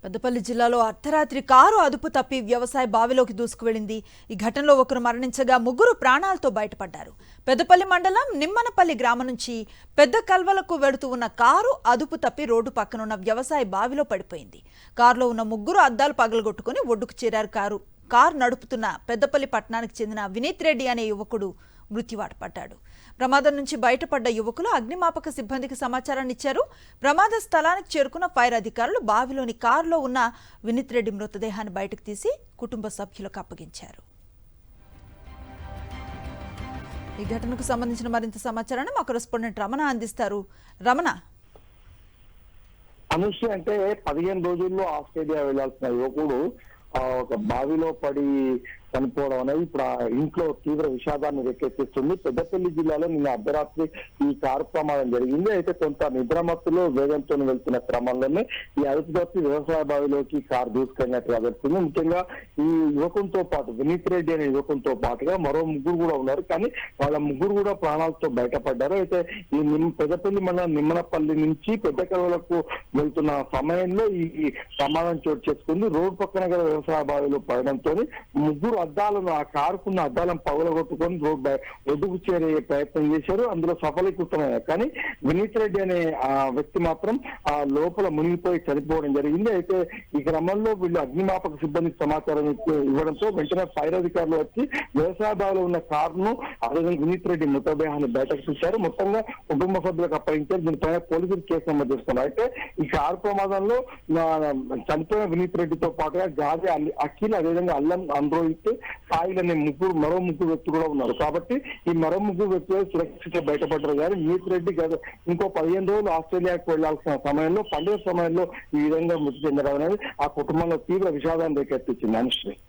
పెద్దపల్లి జిల్లాలో అర్ధరాత్రి కారు అదుపు తప్పి వ్యవసాయ బావిలోకి దూసుకువెళ్లింది. ఈ ఘటనలో ఒకరు మరణించగా ముగ్గురు ప్రాణాలతో బయటపడ్డారు. పెద్దపల్లి మండలం నిమ్మనపల్లి గ్రామం నుంచి పెద్ద కల్వలకు వెడుతూ ఉన్న కారు అదుపు తప్పి రోడ్డు పక్కనున్న వ్యవసాయ బావిలో పడిపోయింది. కారులో ఉన్న ముగ్గురు అద్దాలు పగలగొట్టుకుని ఒడ్డుకు చేరారు. కారు నడుపుతున్న పెద్దపల్లి పట్టణానికి చెందిన వినీత్ రెడ్డి అనే యువకుడు మృత్యువాత పడ్డాడు. ప్రమాదం నుంచి బయటపడ్డ యువకులు అగ్నిమాపక సిబ్బందికి సమాచారాన్ని ఇచ్చారు. ప్రమాద స్థలానికి చేరుకున్న ఫైర్ అధికారులు బావిలోని కారులో ఉన్న వినీత్ రెడ్డి మృతదేహాన్ని బయటకు తీసి కుటుంబ సభ్యులకు అప్పగించారు. ఈ ఘటనకు సంబంధించిన మరింత సమాచారాన్ని మా కరెస్పాండెంట్ రమణ అందిస్తారు. రమణ, అనుష్య అంటే 15 రోజుల్లో ఆస్ట్రేలియా వెళ్లాల్సిన యువకుడు ఒక బావిలో పడి చనిపోవడం అనేది ఇప్పుడు ఆ ఇంట్లో తీవ్ర విషాదాన్ని రేకెత్తిస్తుంది. పెద్దపల్లి జిల్లాలో నిన్న అర్ధరాత్రి ఈ కారు ప్రమాదం జరిగింది. అయితే కొంత నిద్రమత్తులో వేగంతో వెళ్తున్న క్రమంలోనే ఈ అదుపు తప్పి వ్యవసాయ బావిలోకి కారు దూసుకెళ్ళినట్టుగా తెలుస్తుంది. ముఖ్యంగా ఈ యువకునితో పాటు వినీత్ రెడ్డి అనే యువకునితో పాటుగా మరో ముగ్గురు కూడా ఉన్నారు. కానీ వాళ్ళ ముగ్గురు కూడా ప్రాణాలతో బయటపడ్డారు. అయితే ఈ పెద్దపల్లి మండలం నిమ్మనపల్లి నుంచి పెద్ద కలువలకు వెళ్తున్న సమయంలో ఈ ప్రమాదం చోటు చేసుకుంది. రోడ్డు పక్కన గల వ్యవసాయ బావిలో పడడంతో ముగ్గురు అద్దాలను ఆ కారుకున్న అద్దాలను పగలగొట్టుకొని ఒడ్డుకు చేరే ప్రయత్నం చేశారు. అందులో సఫలీకృతమయ్యారు. కానీ వినీత్ రెడ్డి అనే ఆ వ్యక్తి మాత్రం ఆ లోపల మునిగిపోయి చనిపోవడం జరిగింది. అయితే ఈ క్రమంలో వీళ్ళు అగ్నిమాపక సిబ్బందికి సమాచారం ఇవ్వడంతో వెంటనే ఫైర్ అధికారులు వచ్చి వ్యవసాయ బావిలో ఉన్న కారును అదేవిధంగా వినీత్ రెడ్డి మృతదేహాన్ని బయటకు తీశారు. మొత్తంగా కుటుంబ సభ్యులకు అప్పగించారు. దీనిపైన పోలీసులు కేసు నమోదు చేస్తున్నారు. అయితే ఈ కారు ప్రమాదంలో చనిపోయిన వినీత్ రెడ్డితో పాటుగా గాది అఖిల్ అదేవిధంగా అల్లం ఆండ్రోయిడ్ సాయిల్ అనే మరో ముగ్గురు వ్యక్తులు కూడా ఉన్నారు. కాబట్టి ఈ మరో ముగ్గురు వ్యక్తులు సురక్షితంగా బయటపడ్డారు. కానీ వినీత్ రెడ్డి ఇంకో 15 రోజులు ఆస్ట్రేలియాకు వెళ్లాల్సిన సమయంలో పండుగ సమయంలో ఈ విధంగా మృతి చెందడం అనేది ఆ కుటుంబంలో తీవ్ర విషాదాన్ని రేకెత్తించింది. అనుశ్రీ.